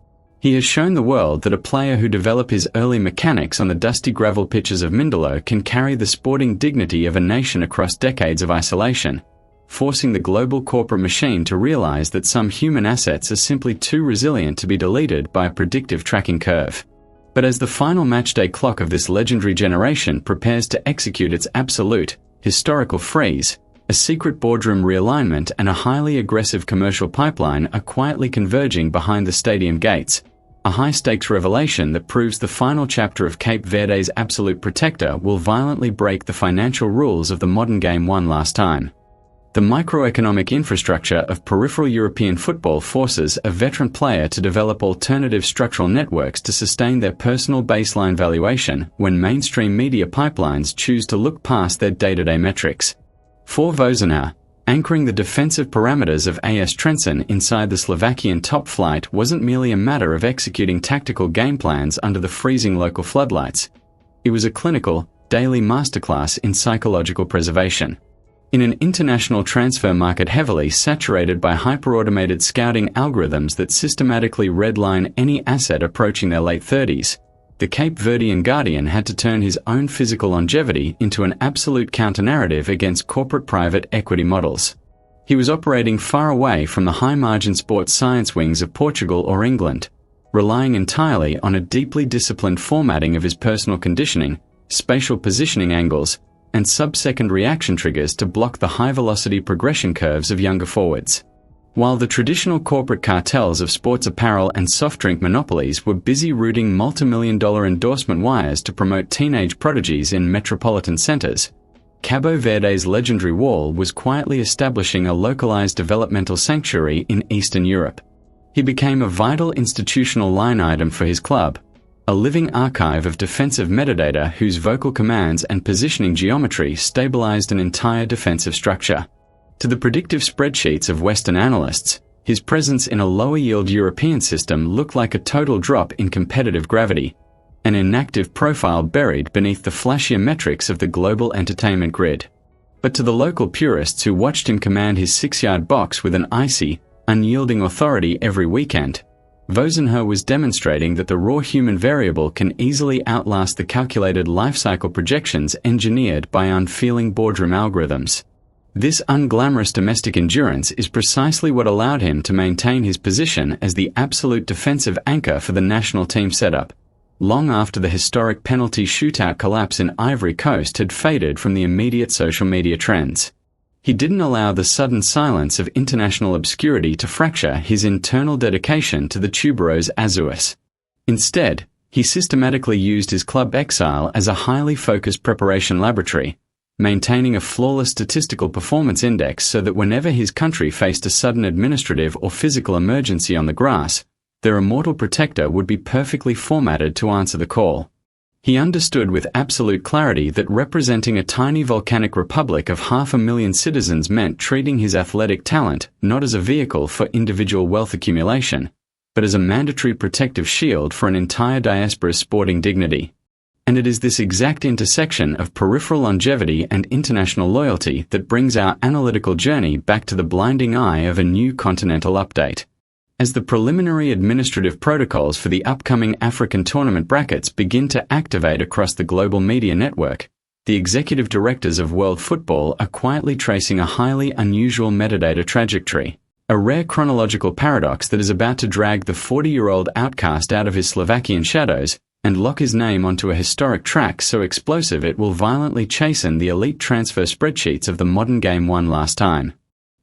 He has shown the world that a player who developed his early mechanics on the dusty gravel pitches of Mindelo can carry the sporting dignity of a nation across decades of isolation, forcing the global corporate machine to realize that some human assets are simply too resilient to be deleted by a predictive tracking curve. But as the final matchday clock of this legendary generation prepares to execute its absolute, historical freeze, a secret boardroom realignment and a highly aggressive commercial pipeline are quietly converging behind the stadium gates, a high-stakes revelation that proves the final chapter of Cape Verde's absolute protector will violently break the financial rules of the modern game one last time. The microeconomic infrastructure of peripheral European football forces a veteran player to develop alternative structural networks to sustain their personal baseline valuation when mainstream media pipelines choose to look past their day-to-day metrics. For Vozinha, anchoring the defensive parameters of AS Trenčín inside the Slovakian top flight wasn't merely a matter of executing tactical game plans under the freezing local floodlights. It was a clinical, daily masterclass in psychological preservation. In an international transfer market heavily saturated by hyper-automated scouting algorithms that systematically redline any asset approaching their late 30s, the Cape Verdean Guardian had to turn his own physical longevity into an absolute counter-narrative against corporate private equity models. He was operating far away from the high-margin sports science wings of Portugal or England, relying entirely on a deeply disciplined formatting of his personal conditioning, spatial positioning angles, and sub-second reaction triggers to block the high-velocity progression curves of younger forwards. While the traditional corporate cartels of sports apparel and soft drink monopolies were busy routing multi-million-dollar endorsement wires to promote teenage prodigies in metropolitan centers, Cabo Verde's legendary wall was quietly establishing a localized developmental sanctuary in Eastern Europe. He became a vital institutional line item for his club, a living archive of defensive metadata whose vocal commands and positioning geometry stabilized an entire defensive structure. To the predictive spreadsheets of Western analysts, his presence in a lower-yield European system looked like a total drop in competitive gravity, an inactive profile buried beneath the flashier metrics of the global entertainment grid. But to the local purists who watched him command his 6-yard box with an icy, unyielding authority every weekend, Vozinha was demonstrating that the raw human variable can easily outlast the calculated life cycle projections engineered by unfeeling boardroom algorithms. This unglamorous domestic endurance is precisely what allowed him to maintain his position as the absolute defensive anchor for the national team setup, long after the historic penalty shootout collapse in Ivory Coast had faded from the immediate social media trends. He didn't allow the sudden silence of international obscurity to fracture his internal dedication to the tuberose azuis. Instead, he systematically used his club exile as a highly focused preparation laboratory, maintaining a flawless statistical performance index so that whenever his country faced a sudden administrative or physical emergency on the grass, their immortal protector would be perfectly formatted to answer the call. He understood with absolute clarity that representing a tiny volcanic republic of 500,000 citizens meant treating his athletic talent not as a vehicle for individual wealth accumulation, but as a mandatory protective shield for an entire diaspora's sporting dignity. And it is this exact intersection of peripheral longevity and international loyalty that brings our analytical journey back to the blinding eye of a new continental update. As the preliminary administrative protocols for the upcoming African tournament brackets begin to activate across the global media network, the executive directors of World Football are quietly tracing a highly unusual metadata trajectory, a rare chronological paradox that is about to drag the 40-year-old outcast out of his Slovakian shadows and lock his name onto a historic track so explosive it will violently chasten the elite transfer spreadsheets of the modern game won last time.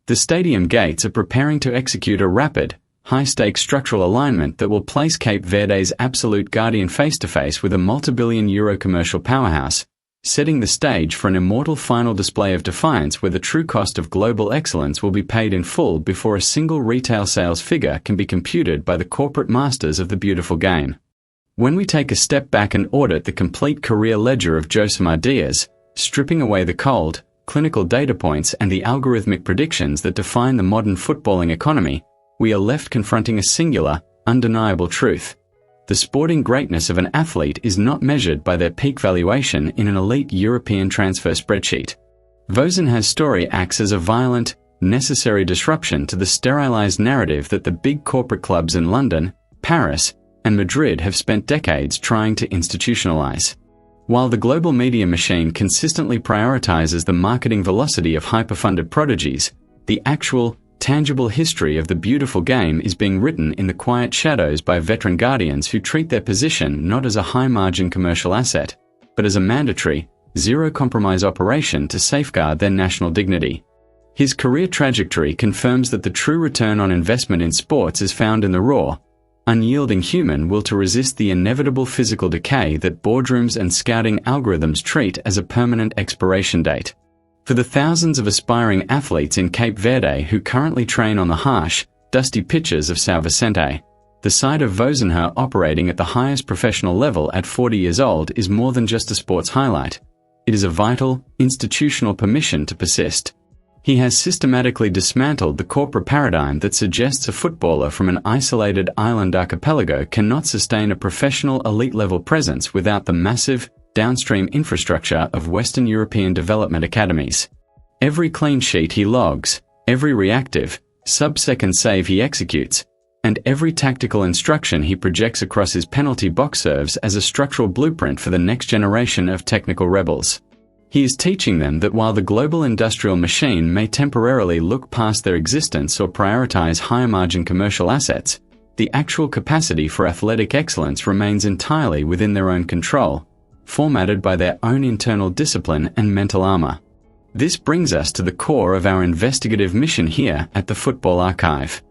The stadium gates are preparing to execute a rapid, high-stakes structural alignment that will place Cape Verde's absolute guardian face-to-face with a multi-billion euro commercial powerhouse, setting the stage for an immortal final display of defiance where the true cost of global excellence will be paid in full before a single retail sales figure can be computed by the corporate masters of the beautiful game. When we take a step back and audit the complete career ledger of Josimar Diaz, stripping away the cold, clinical data points and the algorithmic predictions that define the modern footballing economy, we are left confronting a singular, undeniable truth. The sporting greatness of an athlete is not measured by their peak valuation in an elite European transfer spreadsheet. Vozinha's story acts as a violent, necessary disruption to the sterilized narrative that the big corporate clubs in London, Paris, and Madrid have spent decades trying to institutionalize. While the global media machine consistently prioritizes the marketing velocity of hyper-funded prodigies, the actual, tangible history of the beautiful game is being written in the quiet shadows by veteran guardians who treat their position not as a high-margin commercial asset, but as a mandatory, zero-compromise operation to safeguard their national dignity. His career trajectory confirms that the true return on investment in sports is found in the raw, unyielding human will to resist the inevitable physical decay that boardrooms and scouting algorithms treat as a permanent expiration date. For the thousands of aspiring athletes in Cape Verde who currently train on the harsh, dusty pitches of São Vicente, the sight of Vozinha operating at the highest professional level at 40 years old is more than just a sports highlight. It is a vital, institutional permission to persist. He has systematically dismantled the corporate paradigm that suggests a footballer from an isolated island archipelago cannot sustain a professional elite-level presence without the massive, downstream infrastructure of Western European development academies. Every clean sheet he logs, every reactive, sub-second save he executes, and every tactical instruction he projects across his penalty box serves as a structural blueprint for the next generation of technical rebels. He is teaching them that while the global industrial machine may temporarily look past their existence or prioritize higher-margin commercial assets, the actual capacity for athletic excellence remains entirely within their own control, formatted by their own internal discipline and mental armor. This brings us to the core of our investigative mission here at the Football Archive.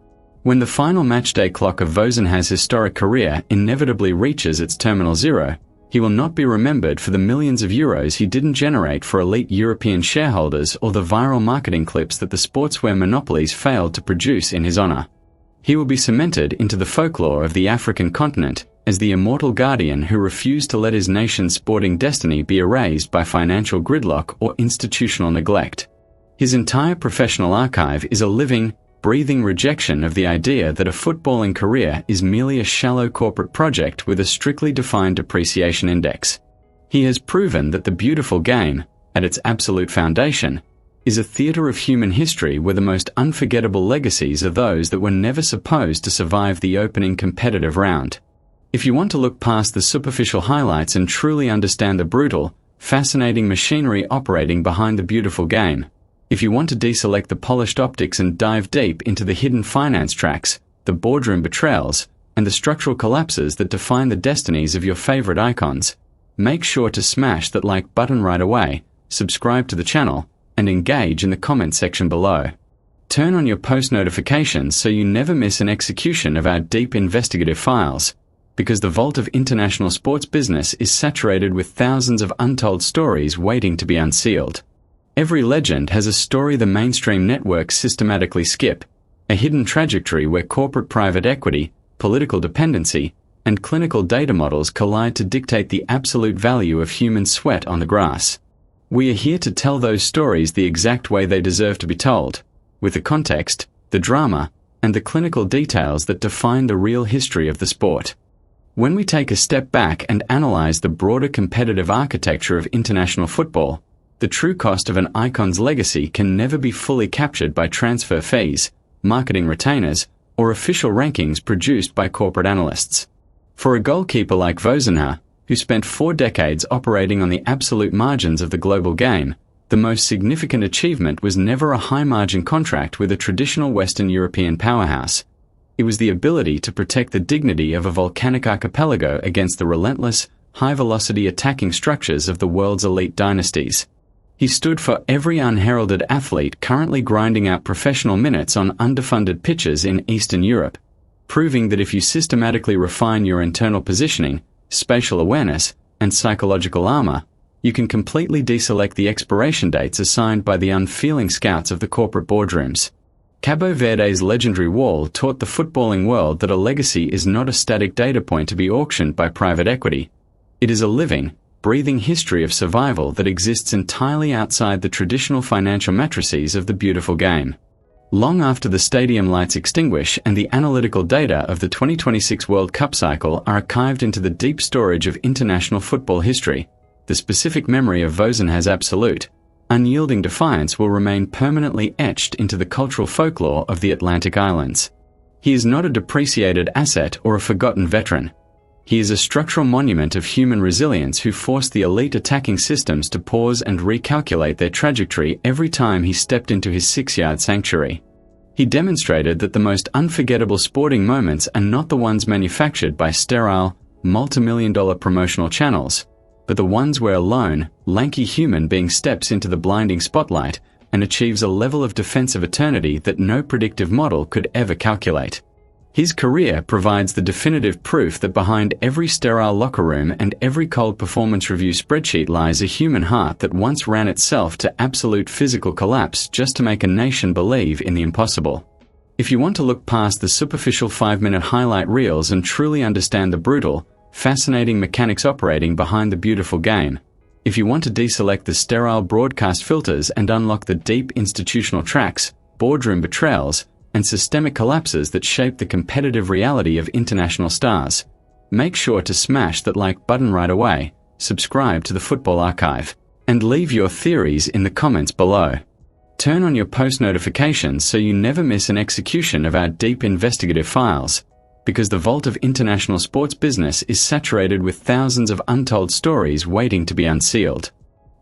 When the final matchday clock of Vozinha's historic career inevitably reaches its terminal zero, he will not be remembered for the millions of euros he didn't generate for elite European shareholders or the viral marketing clips that the sportswear monopolies failed to produce in his honor. He will be cemented into the folklore of the African continent as the immortal guardian who refused to let his nation's sporting destiny be erased by financial gridlock or institutional neglect. His entire professional archive is a living, breathing rejection of the idea that a footballing career is merely a shallow corporate project with a strictly defined depreciation index. He has proven that the beautiful game, at its absolute foundation, is a theater of human history where the most unforgettable legacies are those that were never supposed to survive the opening competitive round. If you want to look past the superficial highlights and truly understand the brutal, fascinating machinery operating behind the beautiful game, if you want to deselect the polished optics and dive deep into the hidden finance tracks, the boardroom betrayals, and the structural collapses that define the destinies of your favorite icons, make sure to smash that like button right away, subscribe to the channel, and engage in the comment section below. Turn on your post notifications so you never miss an execution of our deep investigative files, because the vault of international sports business is saturated with thousands of untold stories waiting to be unsealed. Every legend has a story the mainstream networks systematically skip, a hidden trajectory where corporate private equity, political dependency, and clinical data models collide to dictate the absolute value of human sweat on the grass. We are here to tell those stories the exact way they deserve to be told, with the context, the drama, and the clinical details that define the real history of the sport. When we take a step back and analyze the broader competitive architecture of international football, the true cost of an icon's legacy can never be fully captured by transfer fees, marketing retainers, or official rankings produced by corporate analysts. For a goalkeeper like Vozinha, who spent 4 decades operating on the absolute margins of the global game, the most significant achievement was never a high-margin contract with a traditional Western European powerhouse. It was the ability to protect the dignity of a volcanic archipelago against the relentless, high-velocity attacking structures of the world's elite dynasties. He stood for every unheralded athlete currently grinding out professional minutes on underfunded pitches in Eastern Europe, proving that if you systematically refine your internal positioning, spatial awareness, and psychological armor, you can completely deselect the expiration dates assigned by the unfeeling scouts of the corporate boardrooms. Cabo Verde's legendary wall taught the footballing world that a legacy is not a static data point to be auctioned by private equity. It is a living, breathing history of survival that exists entirely outside the traditional financial matrices of the beautiful game. Long after the stadium lights extinguish and the analytical data of the 2026 World Cup cycle are archived into the deep storage of international football history, the specific memory of Vozinha's absolute, unyielding defiance will remain permanently etched into the cultural folklore of the Atlantic Islands. He is not a depreciated asset or a forgotten veteran. He is a structural monument of human resilience who forced the elite attacking systems to pause and recalculate their trajectory every time he stepped into his 6-yard sanctuary. He demonstrated that the most unforgettable sporting moments are not the ones manufactured by sterile, multi-million-dollar promotional channels, but the ones where a lone, lanky human being steps into the blinding spotlight and achieves a level of defensive eternity that no predictive model could ever calculate. His career provides the definitive proof that behind every sterile locker room and every cold performance review spreadsheet lies a human heart that once ran itself to absolute physical collapse just to make a nation believe in the impossible. If you want to look past the superficial 5-minute highlight reels and truly understand the brutal, fascinating mechanics operating behind the beautiful game, if you want to deselect the sterile broadcast filters and unlock the deep institutional tracks, boardroom betrayals, and systemic collapses that shape the competitive reality of international stars, make sure to smash that like button right away, subscribe to the Football Archive, and leave your theories in the comments below. Turn on your post notifications so you never miss an execution of our deep investigative files, because the vault of international sports business is saturated with thousands of untold stories waiting to be unsealed.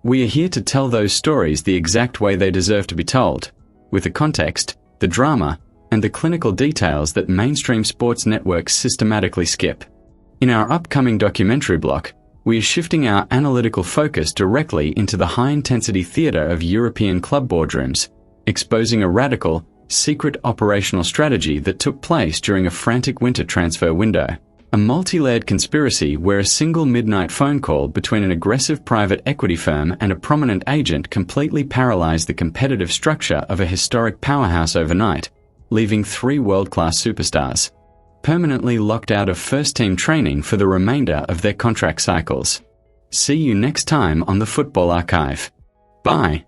We are here to tell those stories the exact way they deserve to be told, with the context, the drama, and the clinical details that mainstream sports networks systematically skip. In our upcoming documentary block, we are shifting our analytical focus directly into the high-intensity theater of European club boardrooms, exposing a radical, secret operational strategy that took place during a frantic winter transfer window. A multi-layered conspiracy where a single midnight phone call between an aggressive private equity firm and a prominent agent completely paralyzed the competitive structure of a historic powerhouse overnight, leaving 3 world-class superstars permanently locked out of first-team training for the remainder of their contract cycles. See you next time on the Football Archive. Bye.